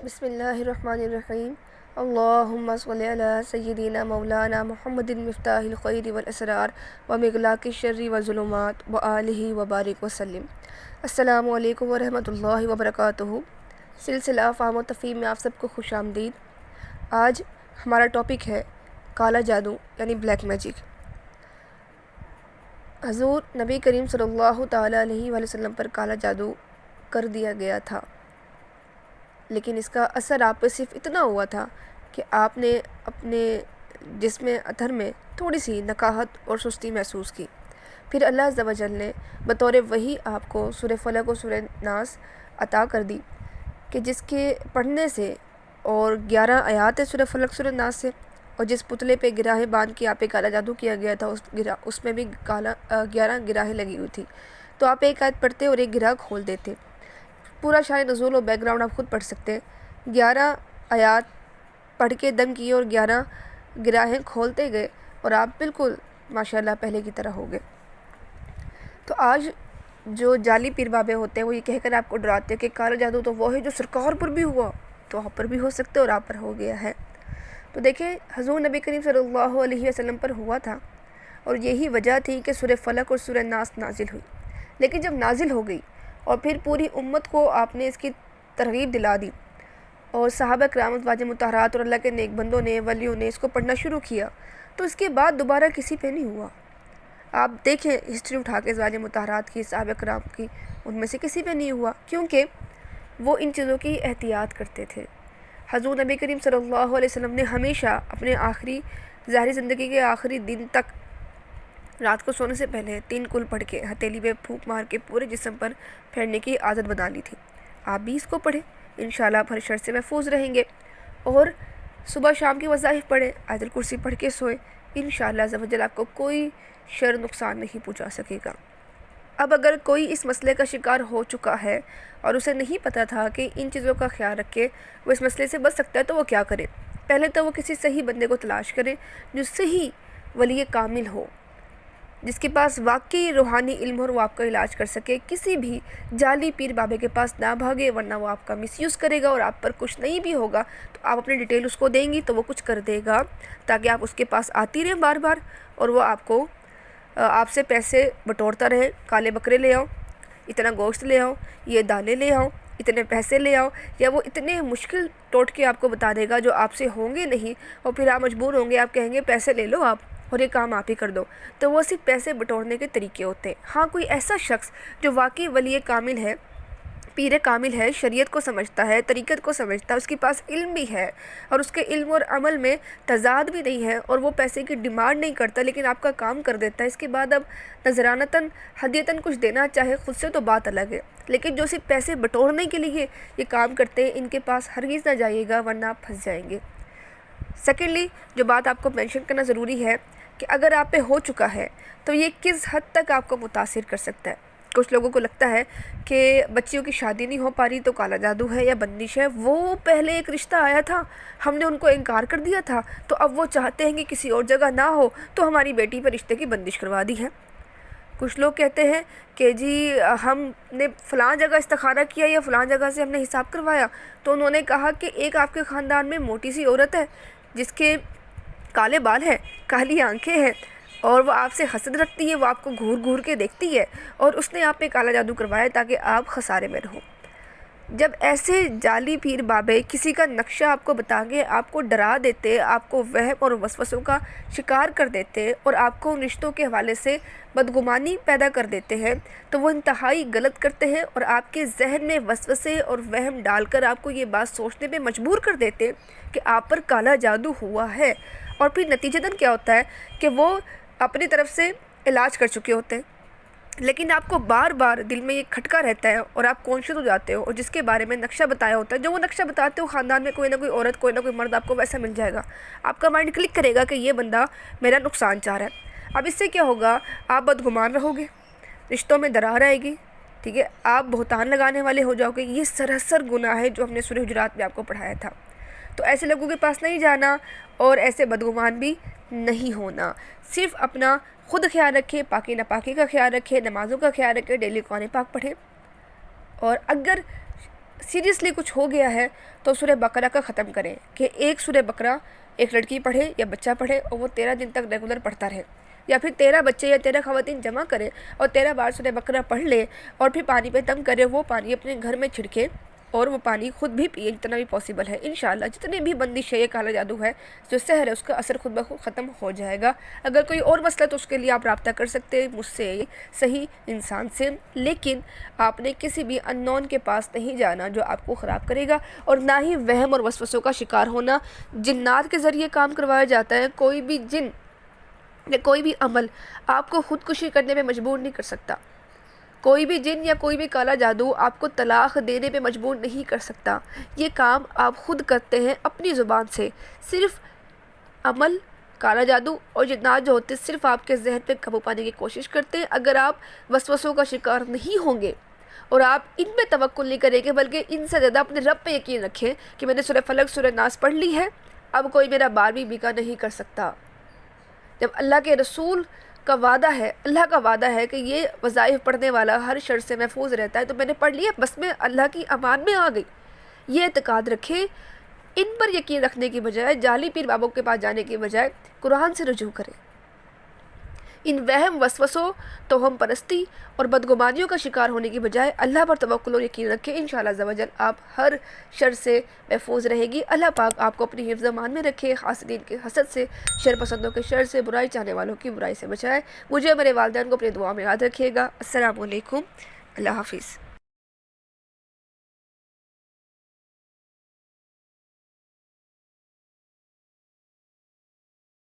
بسم اللہ الرحمن الرحیم اللہم صلی علی سیدنا مولانا محمد مفتاح الخیر والاسرار ومغلاق الشر والظلمات وآلہ وبارک وسلم۔ السلام علیکم ورحمۃ اللہ وبرکاتہ۔ سلسلہ فہم و تفہیم میں آپ سب کو خوش آمدید۔ آج ہمارا ٹاپک ہے کالا جادو یعنی بلیک میجک۔ حضور نبی کریم صلی اللہ تعالیٰ علیہ وآلہ وسلم پر کالا جادو کر دیا گیا تھا، لیکن اس کا اثر آپ پہ صرف اتنا ہوا تھا کہ آپ نے اپنے جسم اطہر میں تھوڑی سی نکاہت اور سستی محسوس کی۔ پھر اللہ عز و جل نے بطور وحی آپ کو سورہ فلق و سورہ ناس عطا کر دی کہ جس کے پڑھنے سے، اور 11 آیات ہے سورہ فلق سورہ ناس سے، اور جس پتلے پہ گراہیں باندھ کے آپ پہ کالا جادو کیا گیا تھا اس میں بھی 11 گراہیں لگی ہوئی تھی، تو آپ ایک آیت پڑھتے اور ایک گراہ کھول دیتے۔ پورا شان نزول و بیک گراؤنڈ آپ خود پڑھ سکتے ہیں۔ 11 آیات پڑھ کے دم کیے اور 11 گراہیں کھولتے گئے اور آپ بالکل ماشاءاللہ پہلے کی طرح ہو گئے۔ تو آج جو جعلی پیر بابے ہوتے ہیں وہ یہ کہہ کر آپ کو ڈراتے ہیں کہ کالا جادو تو وہ ہے جو سرکار پر بھی ہوا، تو آپ پر بھی ہو سکتے اور آپ پر ہو گیا ہے۔ تو دیکھیں حضور نبی کریم صلی اللہ علیہ وسلم پر ہوا تھا، اور یہی وجہ تھی کہ سورہ فلق اور سورہ ناس نازل ہوئی۔ لیکن جب نازل ہو گئی اور پھر پوری امت کو آپ نے اس کی ترغیب دلا دی، اور صحابہ کرام ازواج مطہرات اور اللہ کے نیک بندوں نے، ولیوں نے اس کو پڑھنا شروع کیا، تو اس کے بعد دوبارہ کسی پہ نہیں ہوا۔ آپ دیکھیں ہسٹری اٹھا کے ازواج مطہرات کی، صحابہ کرام کی، ان میں سے کسی پہ نہیں ہوا، کیونکہ وہ ان چیزوں کی احتیاط کرتے تھے۔ حضور نبی کریم صلی اللہ علیہ وسلم نے ہمیشہ اپنے آخری ظاہری زندگی کے آخری دن تک رات کو سونے سے پہلے 3 کل پڑھ کے ہتھیلی پہ پھونک مار کے پورے جسم پر پھیرنے کی عادت بنا لی تھی۔ آپ بھی اس کو پڑھیں، انشاءاللہ آپ ہر شر سے محفوظ رہیں گے، اور صبح شام کی وظائف پڑھیں، آیت الکرسی پڑھ کے سوئیں، انشاءاللہ عز و جل آپ کو کوئی شر نقصان نہیں پہنچا سکے گا۔ اب اگر کوئی اس مسئلے کا شکار ہو چکا ہے اور اسے نہیں پتہ تھا کہ ان چیزوں کا خیال رکھے وہ اس مسئلے سے بچ سکتا ہے، تو وہ کیا کرے؟ پہلے تو وہ کسی صحیح بندے کو تلاش کرے جو صحیح ولی کامل ہو، جس کے پاس واقعی روحانی علم ہو اور وہ آپ کا علاج کر سکے۔ کسی بھی جعلی پیر بابے کے پاس نہ بھاگے، ورنہ وہ آپ کا مس یوز کرے گا، اور آپ پر کچھ نہیں بھی ہوگا تو آپ اپنی ڈیٹیل اس کو دیں گی تو وہ کچھ کر دے گا، تاکہ آپ اس کے پاس آتی رہیں بار بار، اور وہ آپ سے پیسے بٹورتا رہے۔ کالے بکرے لے آؤ، اتنا گوشت لے آؤ، یہ دالیں لے آؤ، اتنے پیسے لے آؤ، یا وہ اتنے مشکل ٹوٹکے آپ کو بتا دے گا جو آپ سے ہوں گے نہیں، اور پھر آپ مجبور ہوں گے، آپ کہیں گے پیسے لے لو آپ اور یہ کام آپ ہی کر دو۔ تو وہ صرف پیسے بٹورنے کے طریقے ہوتے ہیں۔ ہاں، کوئی ایسا شخص جو واقعی ولی کامل ہے، پیر کامل ہے، شریعت کو سمجھتا ہے، طریقت کو سمجھتا ہے، اس کے پاس علم بھی ہے، اور اس کے علم اور عمل میں تضاد بھی نہیں ہے، اور وہ پیسے کی ڈیمانڈ نہیں کرتا لیکن آپ کا کام کر دیتا ہے، اس کے بعد اب نذرانتاً ہدیتاً کچھ دینا چاہے خود سے تو بات الگ ہے، لیکن جو صرف پیسے بٹورنے کے لیے یہ کام کرتے ہیں ان کے پاس ہرگز نہ جائیے گا، ورنہ آپ پھنس جائیں گے۔ سیکنڈلی، جو بات آپ کو مینشن کرنا ضروری ہے کہ اگر آپ پہ ہو چکا ہے تو یہ کس حد تک آپ کو متاثر کر سکتا ہے۔ کچھ لوگوں کو لگتا ہے کہ بچیوں کی شادی نہیں ہو پا رہی تو کالا جادو ہے یا بندش ہے، وہ پہلے ایک رشتہ آیا تھا، ہم نے ان کو انکار کر دیا تھا، تو اب وہ چاہتے ہیں کہ کسی اور جگہ نہ ہو تو ہماری بیٹی پر رشتے کی بندش کروا دی ہے۔ کچھ لوگ کہتے ہیں کہ جی ہم نے فلاں جگہ استخارہ کیا یا فلاں جگہ سے ہم نے حساب کروایا، تو انہوں نے کہا کہ ایک آپ کے خاندان میں موٹی سی عورت ہے جس کے کالے بال ہیں، کالی آنکھیں ہیں، اور وہ آپ سے حسد رکھتی ہے، وہ آپ کو گھور گھور کے دیکھتی ہے، اور اس نے آپ پہ کالا جادو کروایا تاکہ آپ خسارے میں رہو۔ جب ایسے جعلی پیر بابے کسی کا نقشہ آپ کو بتا کے آپ کو ڈرا دیتے، آپ کو وہم اور وسوسوں کا شکار کر دیتے، اور آپ کو ان رشتوں کے حوالے سے بدگمانی پیدا کر دیتے ہیں، تو وہ انتہائی غلط کرتے ہیں، اور آپ کے ذہن میں وسوسے اور وہم ڈال کر آپ کو یہ بات سوچنے پہ مجبور کر دیتے کہ آپ پر کالا جادو ہوا ہے، اور پھر نتیجتاً کیا ہوتا ہے کہ وہ اپنی طرف سے علاج کر چکے ہوتے ہیں، لیکن آپ کو بار بار دل میں یہ کھٹکا رہتا ہے، اور آپ کانشیس ہو جاتے ہو، اور جس کے بارے میں نقشہ بتایا ہوتا ہے، جو وہ نقشہ بتاتے ہو خاندان میں کوئی نہ کوئی عورت، کوئی نہ کوئی مرد آپ کو ویسا مل جائے گا، آپ کا مائنڈ کلک کرے گا کہ یہ بندہ میرا نقصان چاہ رہا ہے۔ اب اس سے کیا ہوگا؟ آپ بدگمان رہو گے، رشتوں میں درار آئے گی، ٹھیک ہے، آپ بہتان لگانے والے ہو جاؤ گے۔ یہ سراسر گناہ ہے جو ہم نے سورہ حجرات میں آپ کو پڑھایا تھا۔ تو ایسے لوگوں کے پاس نہیں جانا، اور ایسے بدگمان بھی نہیں ہونا۔ صرف اپنا خود خیال رکھیں، پاکی ناپاکی کا خیال رکھیں، نمازوں کا خیال رکھیں، ڈیلی قرآن پاک پڑھیں، اور اگر سیریسلی کچھ ہو گیا ہے تو سورہ بقرہ کا ختم کریں کہ ایک سورہ بقرہ ایک لڑکی پڑھے یا بچہ پڑھے اور وہ 13 دن تک ریگولر پڑھتا رہے، یا پھر 13 بچے یا 13 خواتین جمع کرے اور 13 بار سورہ بقرہ پڑھ لے اور پھر پانی پہ دم کرے، وہ پانی اپنے گھر میں چھڑکے اور وہ پانی خود بھی پیے جتنا بھی پاسبل ہے۔ انشاءاللہ جتنے بھی بندش ہے، یہ کالا جادو ہے جو سحر ہے، اس کا اثر خود بخود ختم ہو جائے گا۔ اگر کوئی اور مسئلہ تو اس کے لیے آپ رابطہ کر سکتے ہیں مجھ سے، صحیح انسان سے، لیکن آپ نے کسی بھی ان نون کے پاس نہیں جانا جو آپ کو خراب کرے گا، اور نہ ہی وہم اور وسوسوں کا شکار ہونا۔ جنات کے ذریعے کام کروایا جاتا ہے، کوئی بھی جن یا کوئی بھی عمل آپ کو خودکشی کرنے میں مجبور نہیں کر سکتا، کوئی بھی جن یا کوئی بھی کالا جادو آپ کو طلاق دینے پہ مجبور نہیں کر سکتا۔ یہ کام آپ خود کرتے ہیں اپنی زبان سے۔ صرف عمل، کالا جادو اور جنات جو ہوتے ہیں صرف آپ کے ذہن پہ قابو پانے کی کوشش کرتے ہیں۔ اگر آپ وسوسوں کا شکار نہیں ہوں گے اور آپ ان پہ توکل نہیں کریں گے بلکہ ان سے زیادہ اپنے رب پہ یقین رکھیں کہ میں نے سورہ فلق سورہ ناس پڑھ لی ہے، اب کوئی میرا بار بھی بیکا نہیں کر سکتا۔ جب اللہ کے رسول کا وعدہ ہے، اللہ کا وعدہ ہے کہ یہ وظائف پڑھنے والا ہر شر سے محفوظ رہتا ہے، تو میں نے پڑھ لیا، بس میں اللہ کی امان میں آ گئی۔ یہ اعتقاد رکھیں، ان پر یقین رکھنے کی بجائے، جعلی پیر بابوں کے پاس جانے کی بجائے قرآن سے رجوع کریں۔ ان وہم، وسوسوں، توہم پرستی اور بدگمانیوں کا شکار ہونے کی بجائے اللہ پر توکل اور یقین رکھیں۔ انشاءاللہ عز و جل آپ ہر شر سے محفوظ رہے گی۔ اللہ پاک آپ کو اپنی حفظ امان میں رکھے، حاسدین کے حسد سے، شر پسندوں کے شر سے، برائی چاہنے والوں کی برائی سے بچائے۔ مجھے میرے والدین کو اپنی دعا میں یاد رکھیے گا۔ السلام علیکم، اللہ حافظ۔